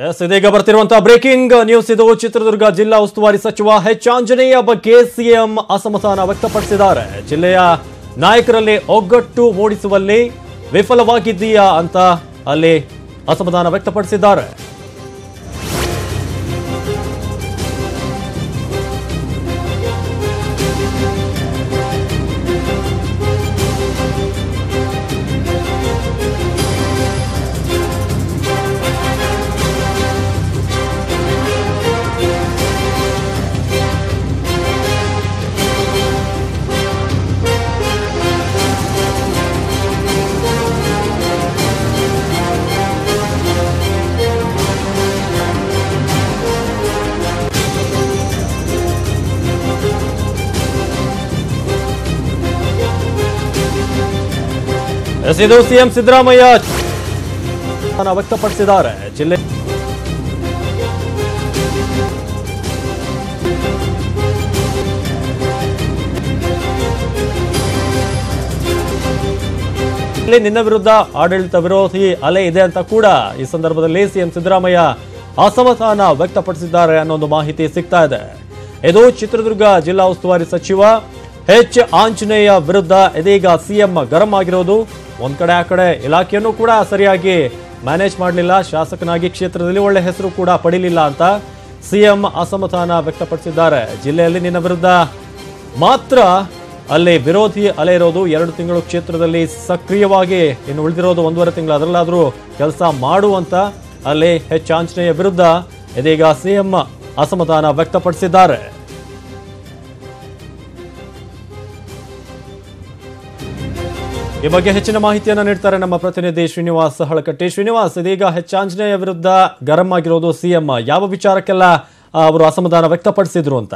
ಇದೀಗ ಬರ್ತಿರುವಂತಹ breaking news ಇದು. ಚಿತ್ರದುರ್ಗ ಜಿಲ್ಲಾ ಉಸ್ತುವಾರಿ ಸಚಿವ ಎಚ್ ಆಂಜನೇಯ ಬಗ್ಗೆ ಸಿಎಂ ಅಸಮಾಧಾನ ವ್ಯಕ್ತಪಡಿಸಿದ್ದಾರೆ. ಜಿಲ್ಲೆಯ ನಾಯಕರಲ್ಲಿ ಒಗ್ಗಟ್ಟು ಮೂಡಿಸುವಲ್ಲಿ ವಿಫಲವಾಗಿದ್ದೀಯಾ ಅಂತ ಅಲ್ಲಿ ಅಸಮಾಧಾನ ವ್ಯಕ್ತಪಡಿಸಿದ್ದಾರೆ. ಇದು ಸಿಎಂ ಸಿದ್ದರಾಮಯ್ಯ ವ್ಯಕ್ತಪಡಿಸಿದ್ದಾರೆ. ಜಿಲ್ಲೆ ನಿನ್ನ ವಿರುದ್ಧ ಆಡಳಿತ ವಿರೋಧಿ ಅಲೆ ಇದೆ ಅಂತ ಕೂಡ ಈ ಸಂದರ್ಭದಲ್ಲಿ ಸಿಎಂ ಸಿದ್ದರಾಮಯ್ಯ ಅಸಮಾಧಾನ ವ್ಯಕ್ತಪಡಿಸಿದ್ದಾರೆ ಅನ್ನೋ ಒಂದು ಮಾಹಿತಿ ಸಿಗ್ತಾ ಇದೆ. ಇದು ಚಿತ್ರದುರ್ಗ ಜಿಲ್ಲಾ ಉಸ್ತುವಾರಿ ಸಚಿವ ಎಚ್ ಆಂಜನೇಯ ವಿರುದ್ಧ ಇದೀಗ ಸಿಎಂ ಗರಂ ಆಗಿರೋದು. ಒಂದ್ ಕಡೆ ಆ ಕಡೆ ಇಲಾಖೆಯನ್ನು ಕೂಡ ಸರಿಯಾಗಿ ಮ್ಯಾನೇಜ್ ಮಾಡಲಿಲ್ಲ, ಶಾಸಕನಾಗಿ ಕ್ಷೇತ್ರದಲ್ಲಿ ಒಳ್ಳೆ ಹೆಸರು ಕೂಡ ಪಡಿಲಿಲ್ಲ ಅಂತ ಸಿಎಂ ಅಸಮಾಧಾನ ವ್ಯಕ್ತಪಡಿಸಿದ್ದಾರೆ. ಜಿಲ್ಲೆಯಲ್ಲಿ ನಿನ್ನ ವಿರುದ್ಧ ಮಾತ್ರ ಅಲ್ಲಿ ವಿರೋಧಿ ಅಲೆ ಇರೋದು. 2 ತಿಂಗಳು ಕ್ಷೇತ್ರದಲ್ಲಿ ಸಕ್ರಿಯವಾಗಿ ಇನ್ನು ಉಳಿದಿರೋದು 1.5 ತಿಂಗಳು, ಅದರಲ್ಲಾದರೂ ಕೆಲಸ ಮಾಡುವಂತ ಅಲ್ಲಿ ಎಚ್ ಆಂಜನೇಯ ವಿರುದ್ಧ ಇದೀಗ ಸಿಎಂ ಅಸಮಾಧಾನ ವ್ಯಕ್ತಪಡಿಸಿದ್ದಾರೆ. ಈ ಬಗ್ಗೆ ಹೆಚ್ಚಿನ ಮಾಹಿತಿಯನ್ನು ನೀಡ್ತಾರೆ ನಮ್ಮ ಪ್ರತಿನಿಧಿ ಶ್ರೀನಿವಾಸ್ ಹಳಕಟ್ಟಿ. ಶ್ರೀನಿವಾಸ್, ಇದೀಗ ಎಚ್ ಆಂಜನೇಯ ವಿರುದ್ಧ ಗರಂ ಆಗಿರೋದು ಸಿಎಂ, ಯಾವ ವಿಚಾರಕ್ಕೆಲ್ಲ ಅವರು ಅಸಮಾಧಾನ ವ್ಯಕ್ತಪಡಿಸಿದ್ರು ಅಂತ?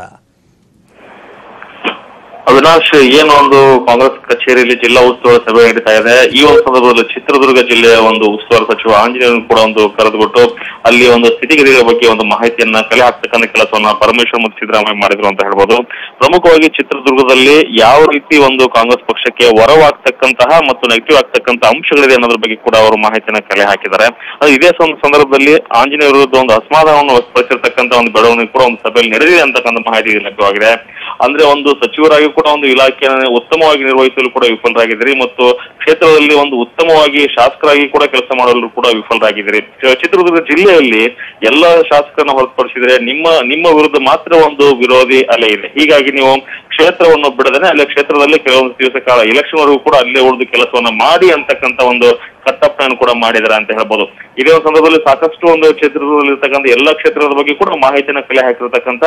ಅವಿನಾಶ್, ಏನು ಒಂದು ಕಾಂಗ್ರೆಸ್ ಕಚೇರಿಯಲ್ಲಿ ಜಿಲ್ಲಾ ಉಸ್ತುವಾರಿ ಸಭೆ ನಡೀತಾ ಇದೆ. ಈ ಒಂದು ಸಂದರ್ಭದಲ್ಲಿ ಚಿತ್ರದುರ್ಗ ಜಿಲ್ಲೆಯ ಒಂದು ಉಸ್ತುವಾರಿ ಸಚಿವ ಆಂಜನೇಯ ಕೂಡ ಒಂದು ಕರೆದುಬಿಟ್ಟು ಅಲ್ಲಿ ಒಂದು ಸ್ಥಿತಿಗತಿಗಳ ಬಗ್ಗೆ ಒಂದು ಮಾಹಿತಿಯನ್ನ ಕಲೆ ಹಾಕ್ತಕ್ಕಂಥ ಕೆಲಸವನ್ನ ಪರಮೇಶ್ವರ್ ಮತ್ತು ಸಿದ್ದರಾಮಯ್ಯ ಮಾಡಿದ್ರು ಅಂತ ಹೇಳ್ಬೋದು. ಪ್ರಮುಖವಾಗಿ ಚಿತ್ರದುರ್ಗದಲ್ಲಿ ಯಾವ ರೀತಿ ಒಂದು ಕಾಂಗ್ರೆಸ್ ಪಕ್ಷಕ್ಕೆ ಹೊರವಾಗ್ತಕ್ಕಂತಹ ಮತ್ತು ನೆಗೆಟಿವ್ ಆಗ್ತಕ್ಕಂತಹ ಅಂಶಗಳಿದೆ ಅನ್ನೋದ್ರ ಬಗ್ಗೆ ಕೂಡ ಅವರು ಮಾಹಿತಿಯನ್ನ ಕಲೆ ಹಾಕಿದ್ದಾರೆ. ಇದೇ ಸಂದರ್ಭದಲ್ಲಿ ಆಂಜನೇಯ ವಿರುದ್ಧ ಒಂದು ಅಸಮಾಧಾನವನ್ನು ವ್ಯಕ್ತಪಡಿಸಿರ್ತಕ್ಕಂಥ ಒಂದು ಬೆಳವಣಿಗೆ ಕೂಡ ಒಂದು ಸಭೆಯಲ್ಲಿ ನಡೆದಿದೆ ಅಂತಕ್ಕಂಥ ಮಾಹಿತಿ ಲಭ್ಯವಾಗಿದೆ. ಅಂದ್ರೆ ಒಂದು ಸಚಿವರಾಗಿ ಕೂಡ ಒಂದು ಇಲಾಖೆಯನ್ನು ಉತ್ತಮವಾಗಿ ನಿರ್ವಹಿಸಲು ಕೂಡ ವಿಫಲರಾಗಿದ್ದೀರಿ ಮತ್ತು ಕ್ಷೇತ್ರದಲ್ಲಿ ಒಂದು ಉತ್ತಮವಾಗಿ ಶಾಸಕರಾಗಿ ಕೂಡ ಕೆಲಸ ಮಾಡಲು ಕೂಡ ವಿಫಲರಾಗಿದ್ದೀರಿ. ಚಿತ್ರದುರ್ಗ ಜಿಲ್ಲೆಯಲ್ಲಿ ಎಲ್ಲ ಶಾಸಕರನ್ನ ಹೊರತುಪಡಿಸಿದ್ರೆ ನಿಮ್ಮ ವಿರುದ್ಧ ಮಾತ್ರ ಒಂದು ವಿರೋಧಿ ಅಲೆ ಇದೆ. ಹೀಗಾಗಿ ನೀವು ಕ್ಷೇತ್ರವನ್ನು ಬಿಡದೇನೆ ಅಲ್ಲಿ ಕ್ಷೇತ್ರದಲ್ಲಿ ಕೆಲವೊಂದು ದಿವಸ ಕಾಲ ಎಲೆಕ್ಷನ್ ವರೆಗೂ ಕೂಡ ಅಲ್ಲೇ ಉಳಿದು ಕೆಲಸವನ್ನ ಮಾಡಿ ಅಂತಕ್ಕಂಥ ಒಂದು ಕಟ್ಟಪ್ಪಣೆಯನ್ನು ಕೂಡ ಮಾಡಿದ್ದಾರೆ ಅಂತ ಹೇಳ್ಬೋದು. ಇದೇ ಒಂದು ಸಂದರ್ಭದಲ್ಲಿ ಸಾಕಷ್ಟು ಒಂದು ಕ್ಷೇತ್ರದಲ್ಲಿರ್ತಕ್ಕಂಥ ಎಲ್ಲ ಕ್ಷೇತ್ರದ ಬಗ್ಗೆ ಕೂಡ ಮಾಹಿತಿಯನ್ನು ಕಲೆ ಹಾಕಿರ್ತಕ್ಕಂಥ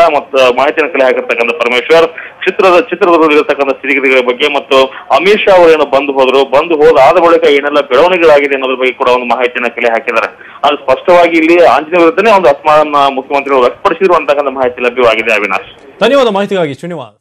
ಪರಮೇಶ್ವರ್ ಚಿತ್ರದುರ್ಗದಲ್ಲಿರ್ತಕ್ಕಂಥ ಸ್ಥಿತಿಗತಿಗಳ ಬಗ್ಗೆ ಮತ್ತು ಅಮಿತ್ ಶಾ ಅವರು ಏನು ಬಂದು ಹೋದಾದ ಬಳಿಕ ಏನೆಲ್ಲ ಬೆಳವಣಿಗೆಗಳಾಗಿದೆ ಅನ್ನೋದ್ರ ಬಗ್ಗೆ ಕೂಡ ಒಂದು ಮಾಹಿತಿಯನ್ನು ಕಲೆ ಹಾಕಿದ್ದಾರೆ. ಅದು ಸ್ಪಷ್ಟವಾಗಿ ಇಲ್ಲಿ ಆಂಜನೇಯ ವಿರುದ್ಧನೇ ಒಂದು ಅಸಮಾಧಾನ ಮುಖ್ಯಮಂತ್ರಿಗಳು ವ್ಯಕ್ತಪಡಿಸಿದ್ರು ಅಂತಕ್ಕಂಥ ಮಾಹಿತಿ ಲಭ್ಯವಾಗಿದೆ. ಅವಿನಾಶ್, ಧನ್ಯವಾದ ಮಾಹಿತಿಗಾಗಿ ಶ್ರೀನಿವಾಸ್.